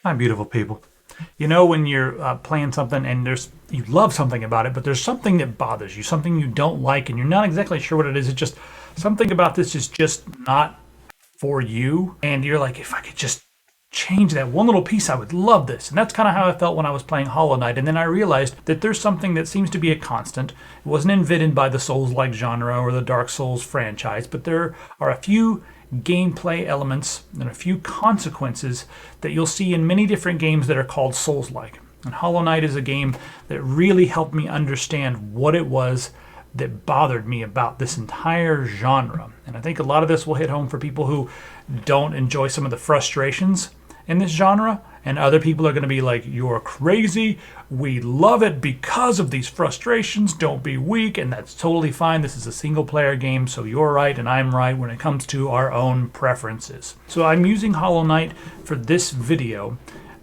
My beautiful people. You know when you're playing something and you love something about it, but there's something that bothers you, something you don't like, and you're not exactly sure what it is. It's just something about this is just not for you. And you're like, if I could just change that one little piece, I would love this. And that's kind of how I felt when I was playing Hollow Knight. And then I realized that there's something that seems to be a constant. It wasn't invented by the Souls-like genre or the Dark Souls franchise, but there are a few gameplay elements and a few consequences that you'll see in many different games that are called Souls-like. And Hollow Knight is a game that really helped me understand what it was that bothered me about this entire genre. And I think a lot of this will hit home for people who don't enjoy some of the frustrations in this genre, and other people are going to be like, you're crazy, we love it because of these frustrations, don't be weak. And that's totally fine. This is a single player game, so you're right and I'm right when it comes to our own preferences. So I'm using Hollow Knight for this video,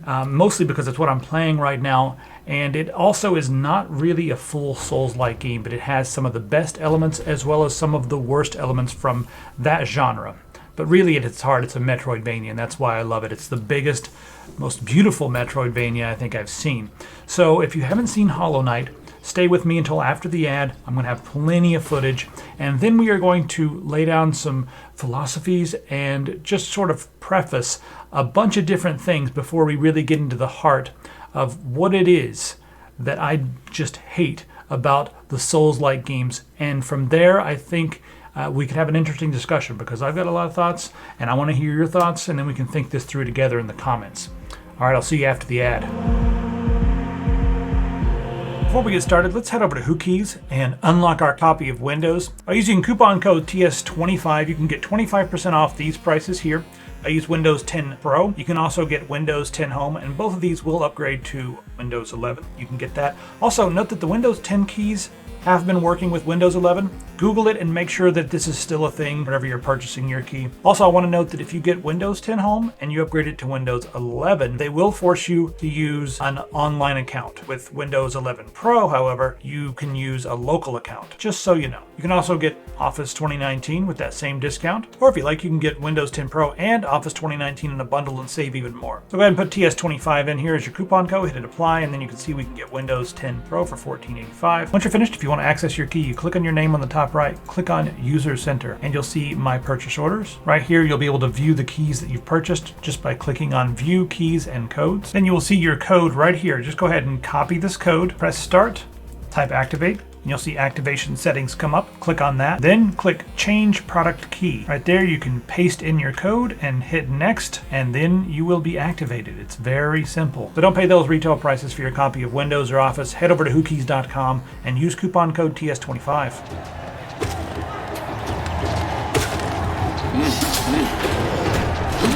mostly because it's what I'm playing right now, and it also is not really a full Souls-like game, but it has some of the best elements as well as some of the worst elements from that genre. But really, at its heart, it's a Metroidvania, and that's why I love it. It's the biggest, most beautiful Metroidvania I think I've seen. So if you haven't seen Hollow Knight, stay with me until after the ad. I'm going to have plenty of footage, and then we are going to lay down some philosophies and just sort of preface a bunch of different things before we really get into the heart of what it is that I just hate about the Souls-like games. And from there, I think we could have an interesting discussion, because I've got a lot of thoughts and I want to hear your thoughts, and then we can think this through together in the comments. All right, I'll see you after the ad. Before we get started, let's head over to WhoKeys and unlock our copy of Windows. By using coupon code TS25, you can get 25% off these prices here. I use Windows 10 Pro. You can also get Windows 10 Home, and both of these will upgrade to Windows 11. You can get that. Also, note that the Windows 10 keys have been working with Windows 11. Google it and make sure that this is still a thing whenever you're purchasing your key. Also, I want to note that if you get Windows 10 Home and you upgrade it to Windows 11, they will force you to use an online account. With Windows 11 Pro, however, you can use a local account, just so you know. You can also get Office 2019 with that same discount, or if you like, you can get Windows 10 Pro and Office 2019 in a bundle and save even more. So go ahead and put TS25 in here as your coupon code, hit apply, and then you can see we can get Windows 10 Pro for $14.85. Once you're finished, if you want to access your key, you click on your name on the top right, click on User Center, and you'll see My Purchase Orders. Right here, you'll be able to view the keys that you've purchased just by clicking on View Keys and Codes. Then you will see your code right here. Just go ahead and copy this code, press Start, type Activate, and you'll see activation settings come up. Click on that. Then click Change Product Key. Right there, you can paste in your code and hit Next, and then you will be activated. It's very simple. So don't pay those retail prices for your copy of Windows or Office. Head over to whokeys.com and use coupon code TS25.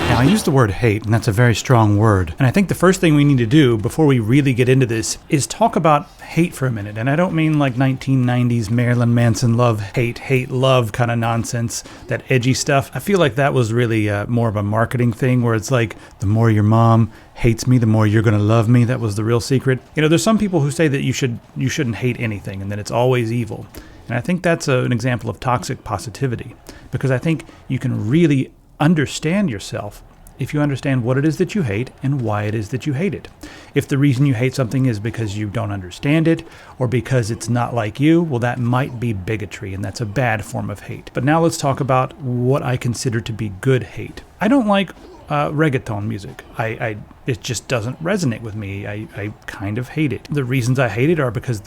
Now, I use the word hate, and that's a very strong word. And I think the first thing we need to do before we really get into this is talk about hate for a minute. And I don't mean like 1990s Marilyn Manson love, hate, love kind of nonsense, that edgy stuff. I feel like that was really more of a marketing thing, where it's like, the more your mom hates me, the more you're going to love me. That was the real secret. You know, there's some people who say that you shouldn't hate anything and that it's always evil. And I think that's an example of toxic positivity, because I think you can really understand yourself if you understand what it is that you hate and why it is that you hate it. If the reason you hate something is because you don't understand it or because it's not like you, well, that might be bigotry, and that's a bad form of hate. But now let's talk about what I consider to be good hate. I don't like reggaeton music. It just doesn't resonate with me. I kind of hate it. The reasons I hate it are because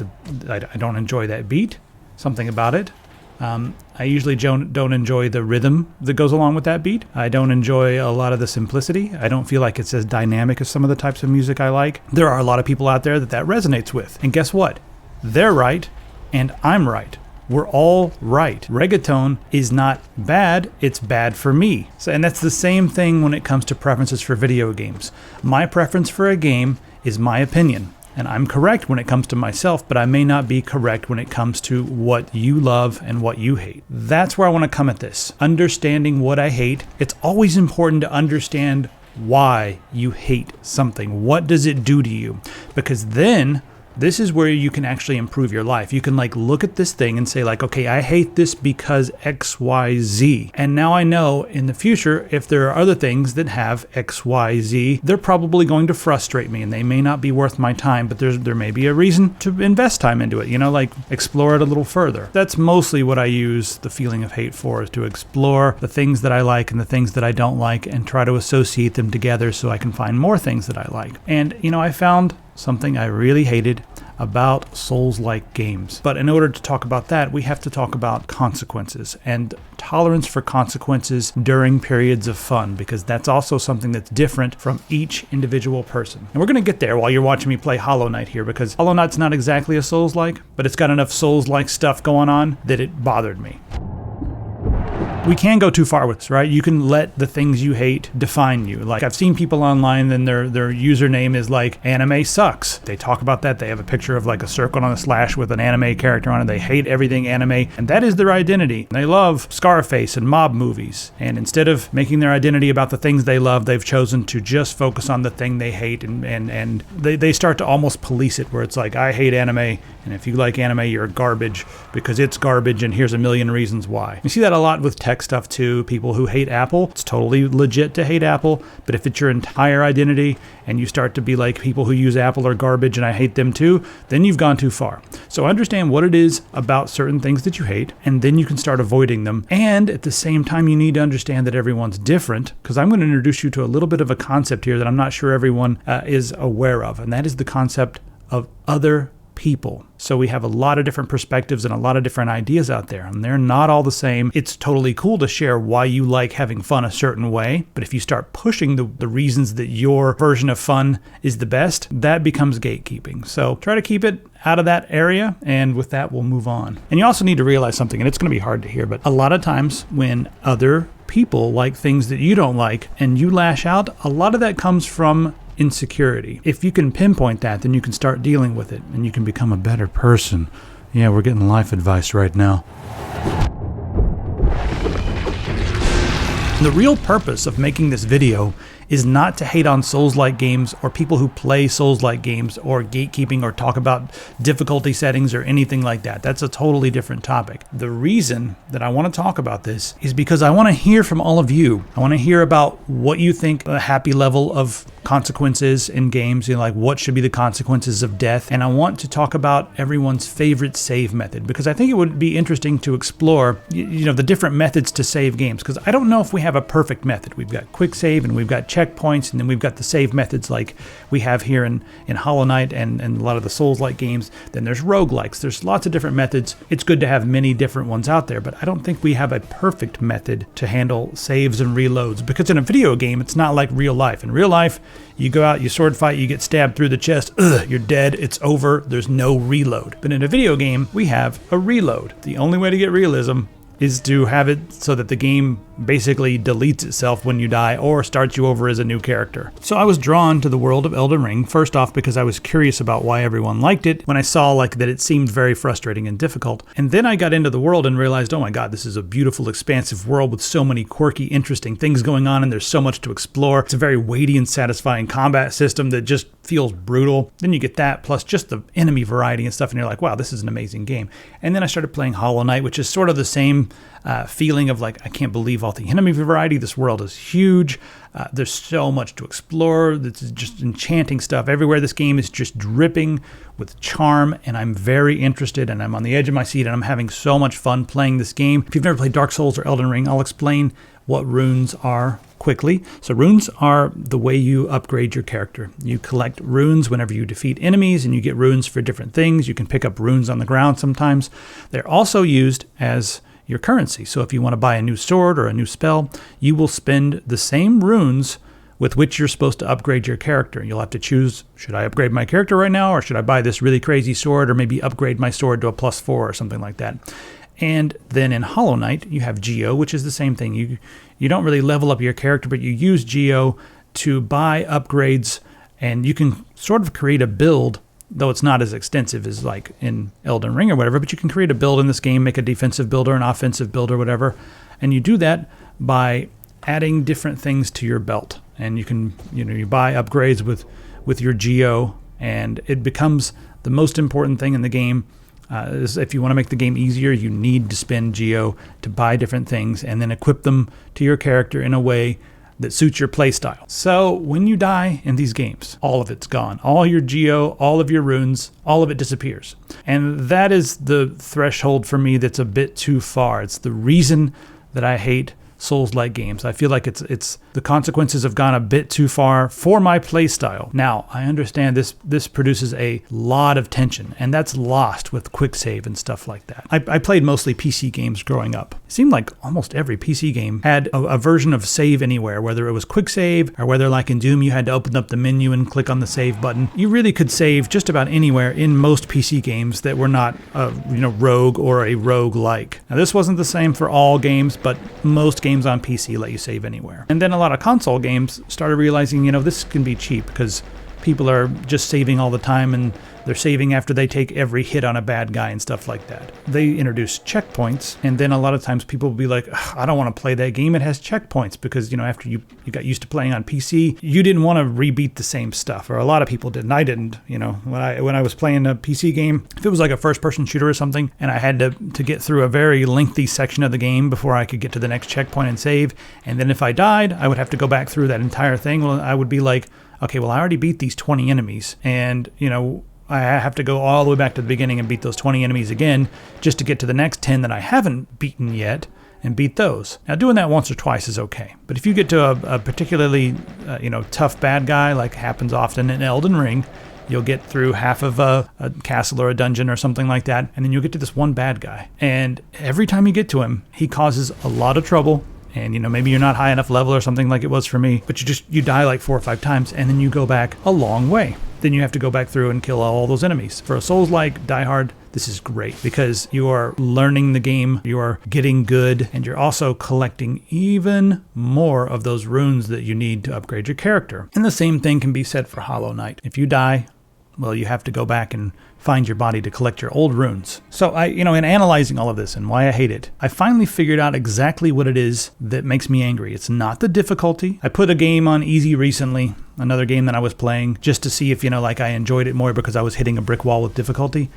I don't enjoy that beat, something about it. I usually don't enjoy the rhythm that goes along with that beat. I don't enjoy a lot of the simplicity. I don't feel like it's as dynamic as some of the types of music I like. There are a lot of people out there that resonates with. And guess what? They're right, and I'm right. We're all right. Reggaeton is not bad, it's bad for me. And that's the same thing when it comes to preferences for video games. My preference for a game is my opinion. And I'm correct when it comes to myself, but I may not be correct when it comes to what you love and what you hate. That's where I want to come at this. Understanding what I hate. It's always important to understand why you hate something. What does it do to you? Because then this is where you can actually improve your life. You can like look at this thing and say like, okay, I hate this because XYZ. And now I know in the future, if there are other things that have XYZ, they're probably going to frustrate me and they may not be worth my time, but there may be a reason to invest time into it, like explore it a little further. That's mostly what I use the feeling of hate for, is to explore the things that I like and the things that I don't like and try to associate them together so I can find more things that I like. And, I found something I really hated about Souls-like games. But in order to talk about that, we have to talk about consequences and tolerance for consequences during periods of fun, because that's also something that's different from each individual person. And we're going to get there while you're watching me play Hollow Knight here, because Hollow Knight's not exactly a Souls-like, but it's got enough Souls-like stuff going on that it bothered me. We can go too far with this, right? You can let the things you hate define you. Like I've seen people online and their username is like anime sucks. They talk about that. They have a picture of like a circle on a slash with an anime character on it. They hate everything anime, and that is their identity. They love Scarface and mob movies. And instead of making their identity about the things they love, they've chosen to just focus on the thing they hate, and they start to almost police it, where it's like, I hate anime, and if you like anime, you're garbage because it's garbage, and here's a million reasons why. You see that a lot with tech stuff too. People who hate Apple, it's totally legit to hate Apple, but if it's your entire identity and you start to be like, people who use Apple are garbage and I hate them too, then you've gone too far. So understand what it is about certain things that you hate, and then you can start avoiding them. And at the same time, you need to understand that everyone's different, because I'm going to introduce you to a little bit of a concept here that I'm not sure everyone is aware of, and that is the concept of other people. So we have a lot of different perspectives and a lot of different ideas out there, and they're not all the same. It's totally cool to share why you like having fun a certain way, but if you start pushing the reasons that your version of fun is the best, that becomes gatekeeping. So try to keep it out of that area, and with that, we'll move on. And you also need to realize something, and it's going to be hard to hear, but a lot of times when other people like things that you don't like and you lash out, a lot of that comes from insecurity. If you can pinpoint that, then you can start dealing with it and you can become a better person. Yeah, we're getting life advice right now. The real purpose of making this video is not to hate on Souls-like games or people who play Souls-like games or gatekeeping or talk about difficulty settings or anything like that. That's a totally different topic. The reason that I want to talk about this is because I want to hear from all of you. I want to hear about what you think a happy level of consequences in games, like what should be the consequences of death. And I want to talk about everyone's favorite save method, because I think it would be interesting to explore, the different methods to save games, because I don't know if we have a perfect method. We've got quick save and we've got checkpoints, and then we've got the save methods like we have here in Hollow Knight and a lot of the Souls-like games. Then there's roguelikes. There's lots of different methods. It's good to have many different ones out there, but I don't think we have a perfect method to handle saves and reloads, because in a video game, it's not like real life. In real life, you go out, you sword fight, you get stabbed through the chest, you're dead, it's over, there's no reload. But in a video game, we have a reload. The only way to get realism is to have it so that the game basically deletes itself when you die or starts you over as a new character. So I was drawn to the world of Elden Ring, first off because I was curious about why everyone liked it when I saw that it seemed very frustrating and difficult. And then I got into the world and realized, oh my god, this is a beautiful, expansive world with so many quirky, interesting things going on, and there's so much to explore. It's a very weighty and satisfying combat system that just feels brutal. Then you get that, plus just the enemy variety and stuff, and you're like, wow, this is an amazing game. And then I started playing Hollow Knight, which is sort of the same feeling of I can't believe all the enemy variety. This world is huge. There's so much to explore. This is just enchanting stuff everywhere. This game is just dripping with charm, and I'm very interested, and I'm on the edge of my seat, and I'm having so much fun playing this game. If you've never played Dark Souls or Elden Ring, I'll explain what runes are quickly. So runes are the way you upgrade your character. You collect runes whenever you defeat enemies, and you get runes for different things. You can pick up runes on the ground sometimes. They're also used as your currency. So if you want to buy a new sword or a new spell, you will spend the same runes with which you're supposed to upgrade your character. You'll have to choose, should I upgrade my character right now, or should I buy this really crazy sword, or maybe upgrade my sword to a +4 or something like that. And then in Hollow Knight, you have Geo, which is the same thing. You don't really level up your character, but you use Geo to buy upgrades, and you can sort of create a build, though it's not as extensive as like in Elden Ring or whatever, but you can create a build in this game, make a defensive build or an offensive build or whatever. And you do that by adding different things to your belt. And you can, you buy upgrades with your Geo, and it becomes the most important thing in the game. Is if you want to make the game easier, you need to spend geo to buy different things and then equip them to your character in a way that suits your playstyle. So when you die in these games, all of it's gone. All your geo, all of your runes, all of it disappears. And that is the threshold for me that's a bit too far. It's the reason that I hate Souls-like games. I feel like it's the consequences have gone a bit too far for my play style. Now, I understand this produces a lot of tension, and that's lost with quick save and stuff like that. I played mostly PC games growing up. It seemed like almost every PC game had a version of save anywhere, whether it was quick save or whether like in Doom you had to open up the menu and click on the save button. You really could save just about anywhere in most PC games that were not rogue or a rogue-like. Now this wasn't the same for all games, but most games on PC let you save anywhere. And then a lot of console games started realizing, this can be cheap because people are just saving all the time and they're saving after they take every hit on a bad guy and stuff like that. They introduced checkpoints, and then a lot of times people will be like, I don't want to play that game, it has checkpoints, because after you got used to playing on PC, you didn't want to rebeat the same stuff, or a lot of people didn't. I didn't. When I was playing a PC game, if it was like a first-person shooter or something, and I had to get through a very lengthy section of the game before I could get to the next checkpoint and save, and then if I died, I would have to go back through that entire thing. Well, I would be like, okay, well, I already beat these 20 enemies, and, I have to go all the way back to the beginning and beat those 20 enemies again just to get to the next 10 that I haven't beaten yet and beat those. Now, doing that once or twice is okay. But if you get to a particularly, tough bad guy, like happens often in Elden Ring, you'll get through half of a castle or a dungeon or something like that, and then you'll get to this one bad guy. And every time you get to him, he causes a lot of trouble. And, maybe you're not high enough level or something like it was for me, but you die like 4 or 5 times, and then you go back a long way. Then you have to go back through and kill all those enemies. For a Souls-like Die Hard, this is great because you are learning the game, you are getting good, and you're also collecting even more of those runes that you need to upgrade your character. And the same thing can be said for Hollow Knight. If you die, well, you have to go back and find your body to collect your old runes. So in analyzing all of this and why I hate it, I finally figured out exactly what it is that makes me angry. It's not the difficulty. I put a game on easy recently, another game that I was playing, just to see if, I enjoyed it more because I was hitting a brick wall with difficulty.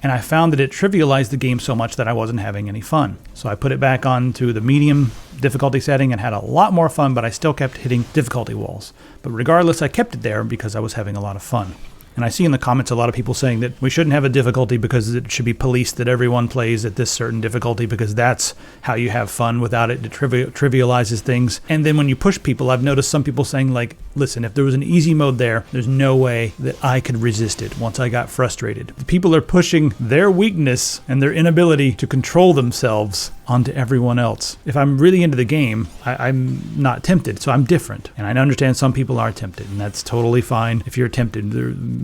And I found that it trivialized the game so much that I wasn't having any fun. So I put it back onto the medium difficulty setting and had a lot more fun, but I still kept hitting difficulty walls. But regardless, I kept it there because I was having a lot of fun. And I see in the comments a lot of people saying that we shouldn't have a difficulty because it should be policed that everyone plays at this certain difficulty because that's how you have fun. Without it, it trivializes things. And then when you push people, I've noticed some people saying like, listen, if there was an easy mode there's no way that I could resist it once I got frustrated. The people are pushing their weakness and their inability to control themselves onto everyone else. If I'm really into the game, I'm not tempted, so I'm different. And I understand some people are tempted, and that's totally fine if you're tempted.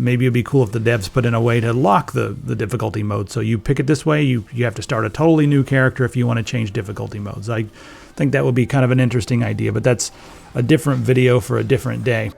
Maybe it'd be cool if the devs put in a way to lock the difficulty mode. So you pick it this way, you have to start a totally new character if you want to change difficulty modes. I think that would be kind of an interesting idea, but that's a different video for a different day.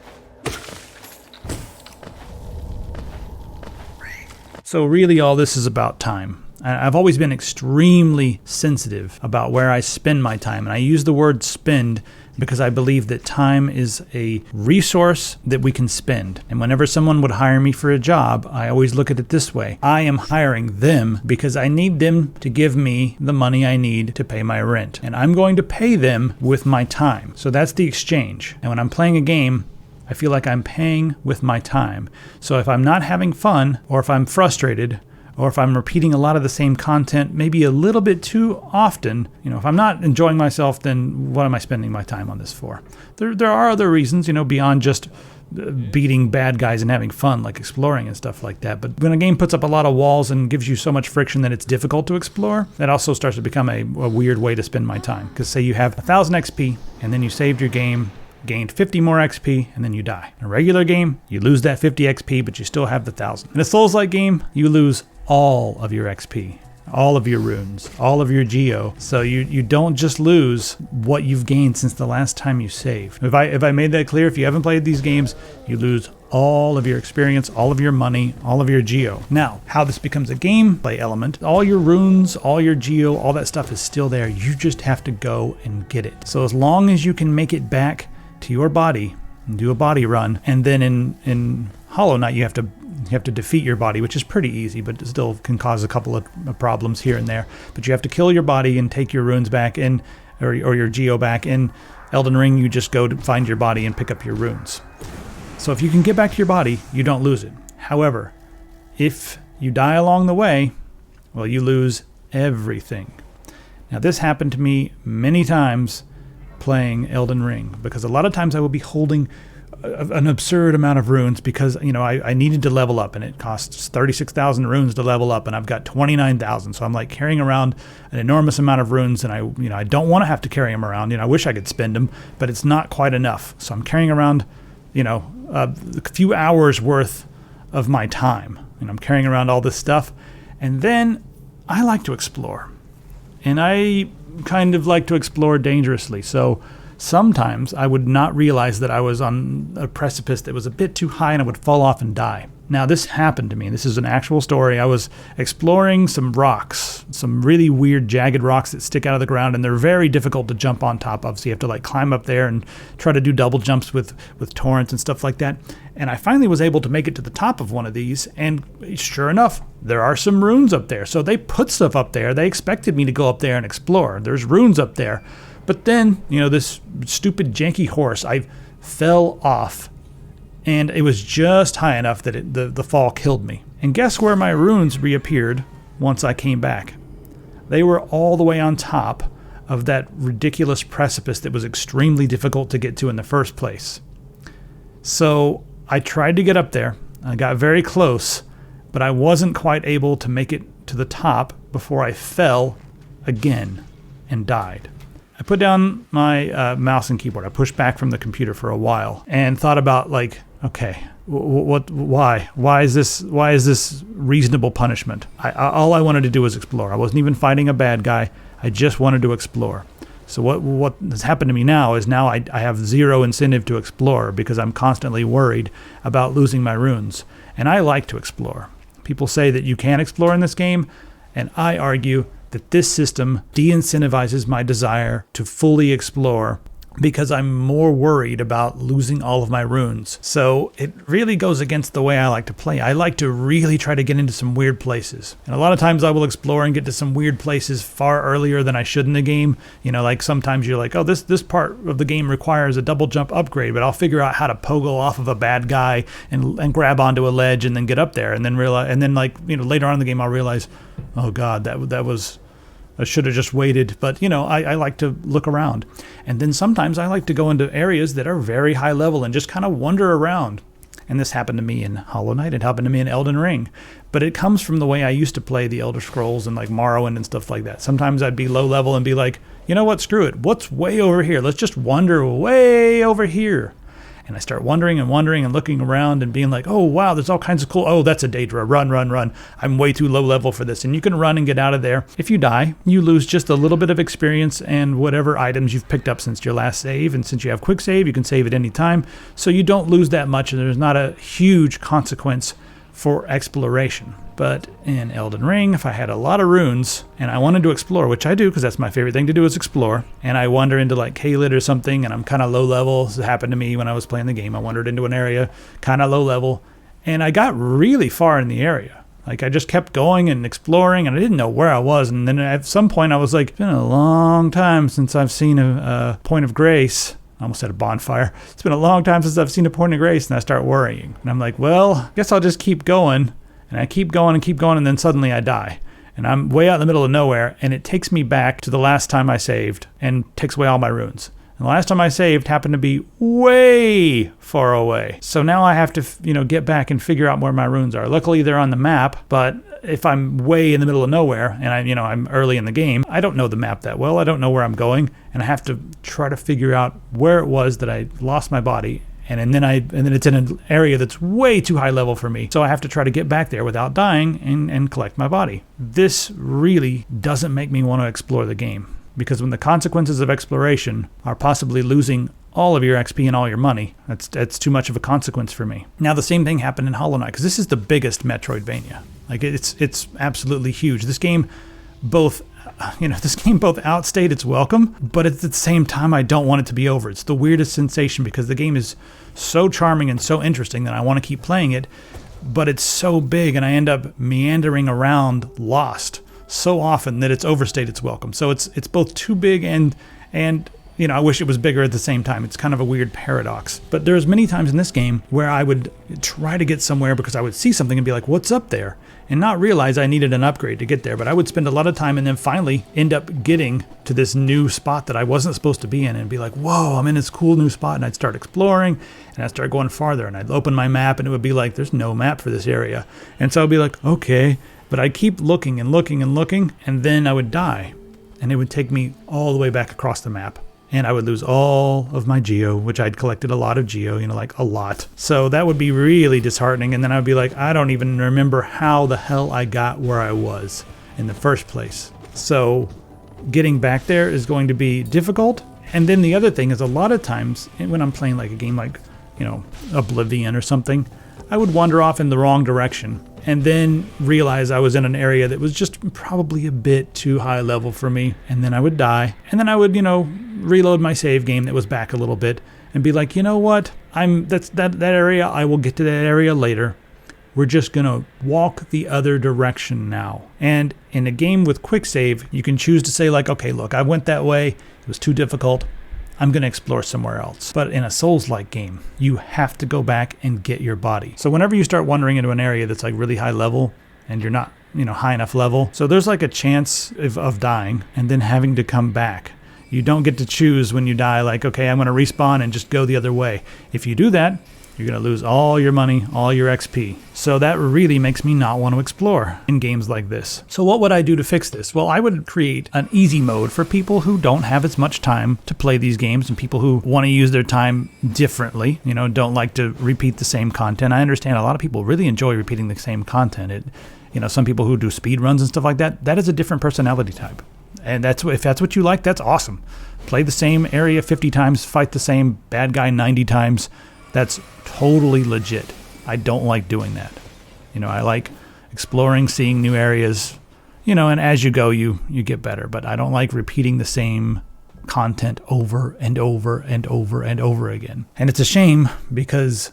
So really all this is about time. I've always been extremely sensitive about where I spend my time, and I use the word spend because I believe that time is a resource that we can spend. And whenever someone would hire me for a job, I always look at it this way. I am hiring them because I need them to give me the money I need to pay my rent. And I'm going to pay them with my time. So that's the exchange. And when I'm playing a game, I feel like I'm paying with my time. So if I'm not having fun, or if I'm frustrated, or if I'm repeating a lot of the same content, maybe a little bit too often, if I'm not enjoying myself, then what am I spending my time on this for? There are other reasons, beyond just beating bad guys and having fun, like exploring and stuff like that. But when a game puts up a lot of walls and gives you so much friction that it's difficult to explore, that also starts to become a weird way to spend my time. Because say you have 1,000 XP, and then you saved your game, gained 50 more XP, and then you die. In a regular game, you lose that 50 XP, but you still have the 1,000. In a Souls-like game, you lose all of your XP, all of your runes, all of your geo. So you don't just lose what you've gained since the last time you saved. If I made that clear, if you haven't played these games, you lose all of your experience, all of your money, all of your geo. Now, how this becomes a gameplay element, all your runes, all your geo, all that stuff is still there. You just have to go and get it. So as long as you can make it back to your body and do a body run, and then in Hollow Knight you have to You have to defeat your body, which is pretty easy, but it still can cause a couple of problems here and there. But you have to kill your body and take your runes back in, or your geo back. In Elden Ring, you just go to find your body and pick up your runes. So if you can get back to your body, you don't lose it. However, if you die along the way, well, you lose everything. Now, this happened to me many times playing Elden Ring, because a lot of times I would be holding an absurd amount of runes because, I needed to level up, and it costs 36,000 runes to level up, and I've got 29,000. So I'm like carrying around an enormous amount of runes, and I don't want to have to carry them around. I wish I could spend them, but it's not quite enough. So I'm carrying around, a few hours worth of my time, and I'm carrying around all this stuff. And then I like to explore, and I kind of like to explore dangerously. So sometimes I would not realize that I was on a precipice that was a bit too high, and I would fall off and die. Now, this happened to me. This is an actual story. I was exploring some rocks, some really weird jagged rocks that stick out of the ground, and they're very difficult to jump on top of. So you have to climb up there and try to do double jumps with torrents and stuff like that. And I finally was able to make it to the top of one of these, and sure enough, there are some runes up there. So they put stuff up there. They expected me to go up there and explore. There's runes up there. But then, this stupid janky horse, I fell off, and it was just high enough that the fall killed me. And guess where my runes reappeared once I came back? They were all the way on top of that ridiculous precipice that was extremely difficult to get to in the first place. So I tried to get up there. I got very close, but I wasn't quite able to make it to the top before I fell again and died. I put down my mouse and keyboard. I pushed back from the computer for a while and thought about okay, why is this reasonable punishment? All I wanted to do was explore. I wasn't even fighting a bad guy. I just wanted to explore. So what has happened to me now is I have zero incentive to explore because I'm constantly worried about losing my runes. And I like to explore. People say that you can't explore in this game, and I argue that this system de-incentivizes my desire to fully explore because I'm more worried about losing all of my runes. So it really goes against the way I like to play. I like to really try to get into some weird places. And a lot of times I will explore and get to some weird places far earlier than I should in the game. Sometimes you're like, oh, this part of the game requires a double jump upgrade, but I'll figure out how to pogo off of a bad guy and grab onto a ledge and then get up there. And then later on in the game I'll realize, oh God, that was... I should have just waited, but I like to look around. And then sometimes I like to go into areas that are very high level and just kind of wander around. And this happened to me in Hollow Knight. It happened to me in Elden Ring. But it comes from the way I used to play the Elder Scrolls and Morrowind and stuff like that. Sometimes I'd be low level and be like, you know what, screw it. What's way over here? Let's just wander way over here. And I start wandering and looking around and being like, oh, wow, there's all kinds of cool... Oh, that's a Daedra. Run. I'm way too low level for this. And you can run and get out of there. If you die, you lose just a little bit of experience and whatever items you've picked up since your last save. And since you have quick save, you can save at any time. So you don't lose that much, and there's not a huge consequence for exploration. But in Elden Ring, if I had a lot of runes and I wanted to explore, which I do because that's my favorite thing to do is explore, and I wander into Caelid or something and I'm kind of low level. This happened to me when I was playing the game. I wandered into an area kind of low level and I got really far in the area. I just kept going and exploring and I didn't know where I was. And then at some point I was like, it's been a long time since I've seen a point of grace. I almost said a bonfire. It's been a long time since I've seen a point of grace, and I start worrying. And I'm like, well, I guess I'll just keep going. And I keep going, and then suddenly I die. And I'm way out in the middle of nowhere, and it takes me back to the last time I saved and takes away all my runes. And the last time I saved happened to be way far away. So now I have to, get back and figure out where my runes are. Luckily, they're on the map, but if I'm way in the middle of nowhere and I'm early in the game, I don't know the map that well. I don't know where I'm going, and I have to try to figure out where it was that I lost my body. And then it's in an area that's way too high level for me. So I have to try to get back there without dying and collect my body. This really doesn't make me want to explore the game, because when the consequences of exploration are possibly losing all of your XP and all your money, that's too much of a consequence for me. Now the same thing happened in Hollow Knight, because this is the biggest Metroidvania. It's absolutely huge. This game both outstayed its welcome, but at the same time, I don't want it to be over. It's the weirdest sensation because the game is so charming and so interesting that I want to keep playing it. but it's so big and I end up meandering around lost so often that it's overstayed its welcome. So it's both too big and I wish it was bigger at the same time. It's kind of a weird paradox. But there's many times in this game where I would try to get somewhere because I would see something and be like, what's up there? And not realize I needed an upgrade to get there. But I would spend a lot of time and then finally end up getting to this new spot that I wasn't supposed to be in and be like, whoa, I'm in this cool new spot. And I'd start exploring and I'd start going farther and I'd open my map and it would be like, there's no map for this area. And so I'd be like, okay. But I'd keep looking and looking and looking and then I would die. And it would take me all the way back across the map. And I would lose all of my geo, which I'd collected a lot of geo, like a lot. So that would be really disheartening. And then I'd be like, I don't even remember how the hell I got where I was in the first place. So getting back there is going to be difficult. And then the other thing is a lot of times when I'm playing like a game like, Oblivion or something, I would wander off in the wrong direction and then realize I was in an area that was just probably a bit too high level for me. And then I would die. And then I would, reload my save game that was back a little bit and be like, you know what? That area, I will get to that area later. We're just going to walk the other direction now. And in a game with quick save, you can choose to say like, okay, look, I went that way. It was too difficult. I'm going to explore somewhere else. But in a Souls-like game, you have to go back and get your body. So whenever you start wandering into an area that's like really high level and you're not, high enough level, so there's like a chance of dying and then having to come back. You don't get to choose when you die, like, okay, I'm going to respawn and just go the other way. If you do that, you're going to lose all your money, all your XP. So that really makes me not want to explore in games like this. So what would I do to fix this? Well, I would create an easy mode for people who don't have as much time to play these games and people who want to use their time differently, don't like to repeat the same content. I understand a lot of people really enjoy repeating the same content. Some people who do speed runs and stuff like that, that is a different personality type. And if that's what you like, that's awesome. Play the same area 50 times, fight the same bad guy 90 times. That's totally legit. I don't like doing that. I like exploring, seeing new areas, and as you go, you get better. But I don't like repeating the same content over and over and over and over again. And it's a shame because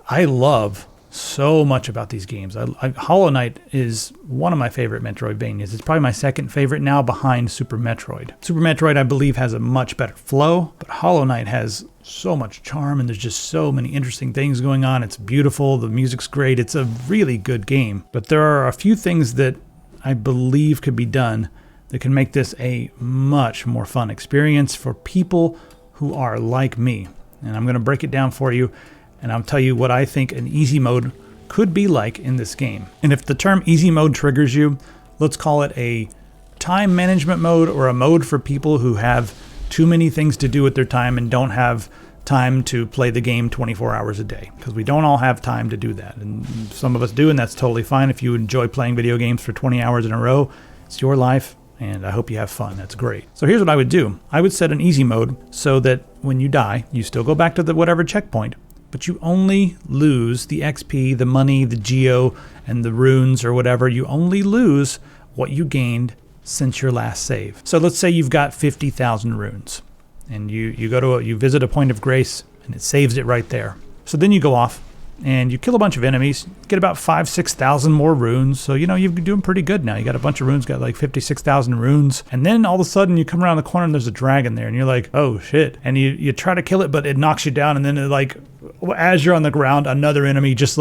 I love so much about these games. Hollow Knight is one of my favorite Metroidvanias. It's probably my second favorite now behind Super Metroid. Super Metroid, I believe, has a much better flow, but Hollow Knight has so much charm and there's just so many interesting things going on. It's beautiful. The music's great. It's a really good game. But there are a few things that I believe could be done that can make this a much more fun experience for people who are like me. And I'm going to break it down for you. And I'll tell you what I think an easy mode could be like in this game. And if the term easy mode triggers you, let's call it a time management mode or a mode for people who have too many things to do with their time and don't have time to play the game 24 hours a day. Because we don't all have time to do that. And some of us do, and that's totally fine. If you enjoy playing video games for 20 hours in a row, it's your life. And I hope you have fun. That's great. So here's what I would do. I would set an easy mode so that when you die, you still go back to the whatever checkpoint, but you only lose the XP, the money, the geo, and the runes or whatever. You only lose what you gained since your last save. So let's say you've got 50,000 runes, and you visit a point of grace, and it saves it right there. So then you go off, and you kill a bunch of enemies, get about 5,000-6,000 more runes. So, you're doing pretty good now. You got a bunch of runes, got like 56,000 runes. And then all of a sudden you come around the corner and there's a dragon there and you're like, oh shit. And you try to kill it, but it knocks you down. And then it as you're on the ground, another enemy just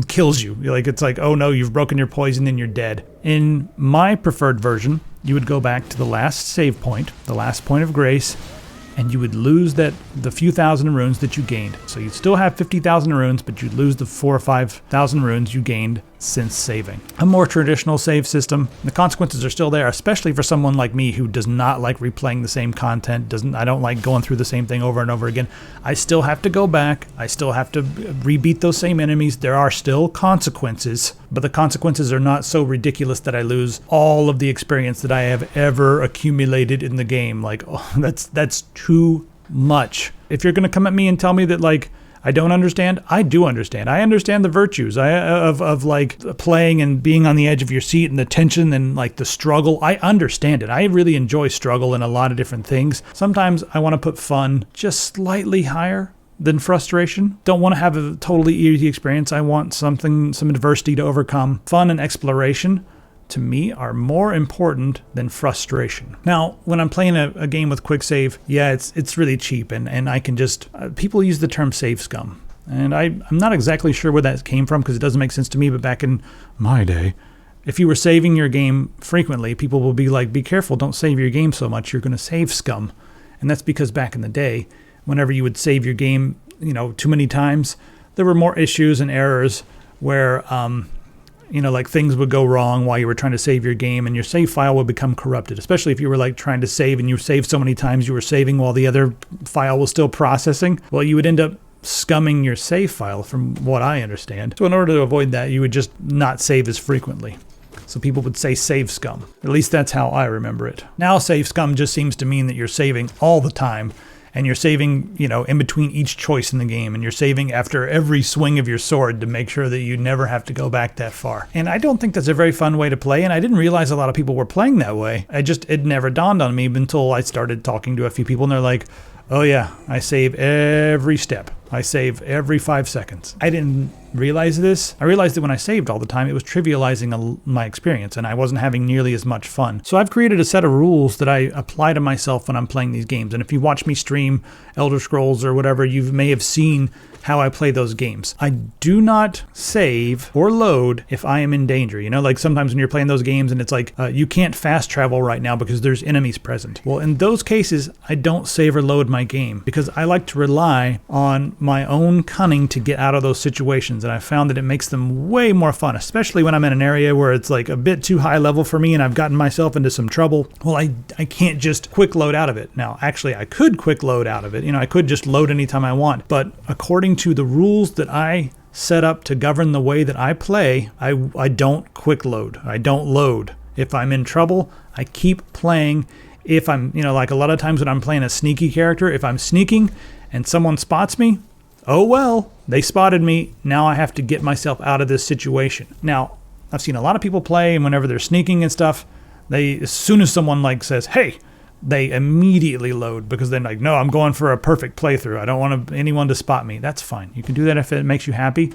kills you. It's like, oh no, you've broken your poison and you're dead. In my preferred version, you would go back to the last save point, the last point of grace, and you would lose the few thousand runes that you gained. So you'd still have 50,000 runes, but you'd lose the 4,000 or 5,000 runes you gained since saving. A more traditional save system. The consequences are still there, especially for someone like me who does not like replaying the same content. I don't like going through the same thing over and over again. I still have to go back. I still have to rebeat those same enemies. There are still consequences, but the consequences are not so ridiculous that I lose all of the experience that I have ever accumulated in the game. That's too much. If you're going to come at me and tell me that I don't understand, I do understand. I understand the virtues of playing and being on the edge of your seat and the tension and the struggle. I understand it. I really enjoy struggle in a lot of different things. Sometimes I want to put fun just slightly higher than frustration. Don't want to have a totally easy experience. I want some adversity to overcome. Fun and exploration, to me, are more important than frustration. Now, when I'm playing a game with quick save, yeah, it's really cheap, and I can just... people use the term save scum. And I'm not exactly sure where that came from because it doesn't make sense to me, but back in my day, if you were saving your game frequently, people will be like, be careful, don't save your game so much, you're going to save scum. And that's because back in the day, whenever you would save your game, too many times, there were more issues and errors where, like things would go wrong while you were trying to save your game and your save file would become corrupted, especially if you were like trying to save and you saved so many times you were saving while the other file was still processing. Well, you would end up scumming your save file from what I understand. So in order to avoid that, you would just not save as frequently. So people would say save scum. At least that's how I remember it. Now save scum just seems to mean that you're saving all the time. And you're saving, in between each choice in the game. And you're saving after every swing of your sword to make sure that you never have to go back that far. And I don't think that's a very fun way to play. And I didn't realize a lot of people were playing that way. It never dawned on me until I started talking to a few people. And they're like, oh yeah, I save every step. I save every 5 seconds. I didn't realize this. I realized that when I saved all the time, it was trivializing my experience and I wasn't having nearly as much fun. So I've created a set of rules that I apply to myself when I'm playing these games. And if you watch me stream Elder Scrolls or whatever, you may have seen how I play those games. I do not save or load if I am in danger. Like sometimes when you're playing those games and it's like, you can't fast travel right now because there's enemies present. Well, in those cases, I don't save or load my game because I like to rely on my own cunning to get out of those situations. And I found that it makes them way more fun, especially when I'm in an area where it's like a bit too high level for me and I've gotten myself into some trouble. Well, I can't just quick load out of it. Now, actually, I could quick load out of it. I could just load anytime I want. But according to the rules that I set up to govern the way that I play, I don't quick load. I don't load. If I'm in trouble, I keep playing. If I'm, like a lot of times when I'm playing a sneaky character, if I'm sneaking and someone spots me, oh well, they spotted me. Now I have to get myself out of this situation. Now, I've seen a lot of people play, and whenever they're sneaking and stuff, as soon as someone says, hey, they immediately load because they're like, no, I'm going for a perfect playthrough. I don't want anyone to spot me. That's fine. You can do that if it makes you happy.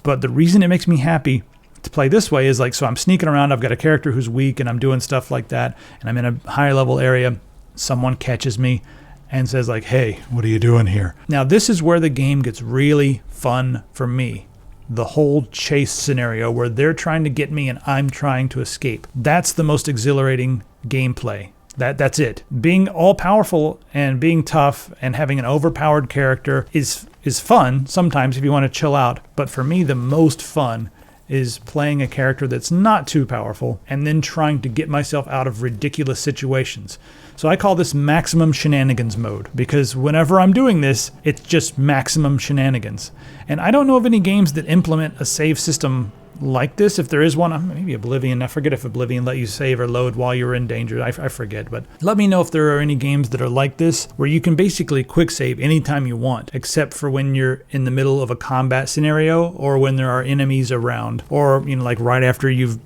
But the reason it makes me happy to play this way is so I'm sneaking around. I've got a character who's weak and I'm doing stuff like that. And I'm in a higher level area. Someone catches me and says hey, what are you doing here? Now, this is where the game gets really fun for me. The whole chase scenario where they're trying to get me and I'm trying to escape. That's the most exhilarating gameplay. That's it. Being all powerful and being tough and having an overpowered character is fun sometimes if you want to chill out. But for me, the most fun is playing a character that's not too powerful and then trying to get myself out of ridiculous situations. So I call this maximum shenanigans mode because whenever I'm doing this, it's just maximum shenanigans. And I don't know of any games that implement a save system like this. If there is one, maybe Oblivion. I forget if Oblivion let you save or load while you're in danger. I forget, but let me know if there are any games that are like this where you can basically quick save anytime you want, except for when you're in the middle of a combat scenario or when there are enemies around, or right after you've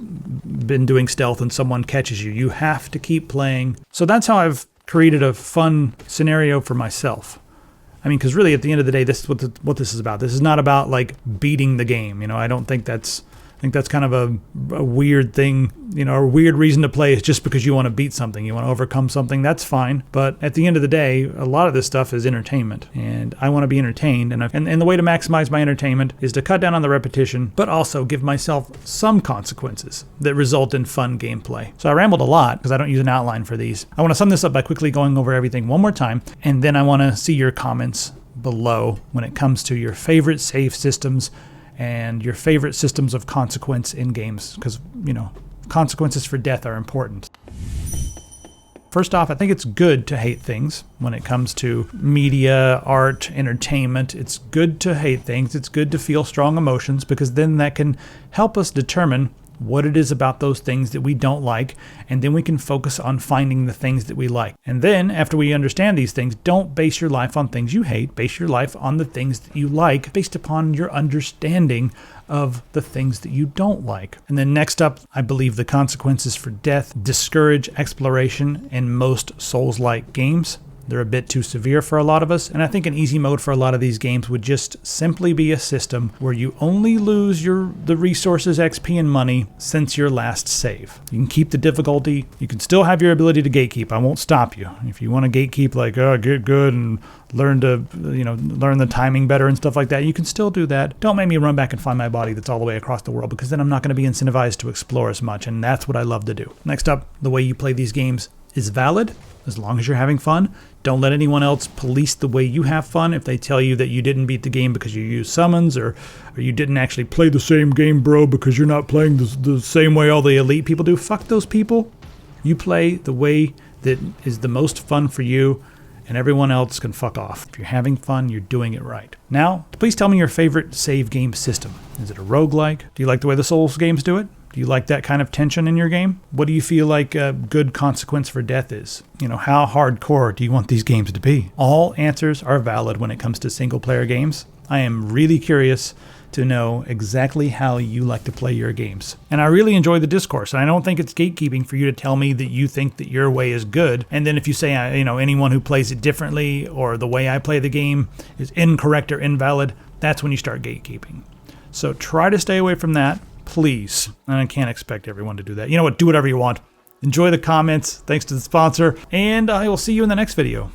been doing stealth and someone catches you. You have to keep playing. So that's how I've created a fun scenario for myself. Because really at the end of the day, this is what this is about. This is not about beating the game. I don't think that's... I think that's kind of a weird thing, a weird reason to play is just because you want to beat something, you want to overcome something, that's fine. But at the end of the day, a lot of this stuff is entertainment, and I want to be entertained. And the way to maximize my entertainment is to cut down on the repetition, but also give myself some consequences that result in fun gameplay. So I rambled a lot because I don't use an outline for these. I want to sum this up by quickly going over everything one more time, and then I want to see your comments below when it comes to your favorite save systems and your favorite systems of consequence in games, because, consequences for death are important. First off, I think it's good to hate things when it comes to media, art, entertainment. It's good to hate things. It's good to feel strong emotions because then that can help us determine what it is about those things that we don't like, and then we can focus on finding the things that we like. And then, after we understand these things, don't base your life on things you hate. Base your life on the things that you like, based upon your understanding of the things that you don't like. And then next up, I believe the consequences for death discourage exploration in most Souls-like games. They're a bit too severe for a lot of us, and I think an easy mode for a lot of these games would just simply be a system where you only lose the resources, XP, and money since your last save. You can keep the difficulty. You can still have your ability to gatekeep. I won't stop you. If you want to gatekeep, like, oh, get good and learn to, learn the timing better and stuff like that, you can still do that. Don't make me run back and find my body that's all the way across the world, because then I'm not going to be incentivized to explore as much, and that's what I love to do. Next up, the way you play these games is valid as long as you're having fun. Don't let anyone else police the way you have fun. If they tell you that you didn't beat the game because you used summons, or you didn't actually play the same game, bro, because you're not playing the same way all the elite people do, fuck those people. You play the way that is the most fun for you, and everyone else can fuck off. If you're having fun, you're doing it right. Now, please tell me your favorite save game system. Is it a roguelike? Do you like the way the Souls games do it? Do you like that kind of tension in your game? What do you feel like a good consequence for death is? How hardcore do you want these games to be? All answers are valid when it comes to single player games. I am really curious to know exactly how you like to play your games. And I really enjoy the discourse, and I don't think it's gatekeeping for you to tell me that you think that your way is good, and then if you say, anyone who plays it differently or the way I play the game is incorrect or invalid, that's when you start gatekeeping. So try to stay away from that, please. And I can't expect everyone to do that. You know what? Do whatever you want. Enjoy the comments. Thanks to the sponsor, and I will see you in the next video.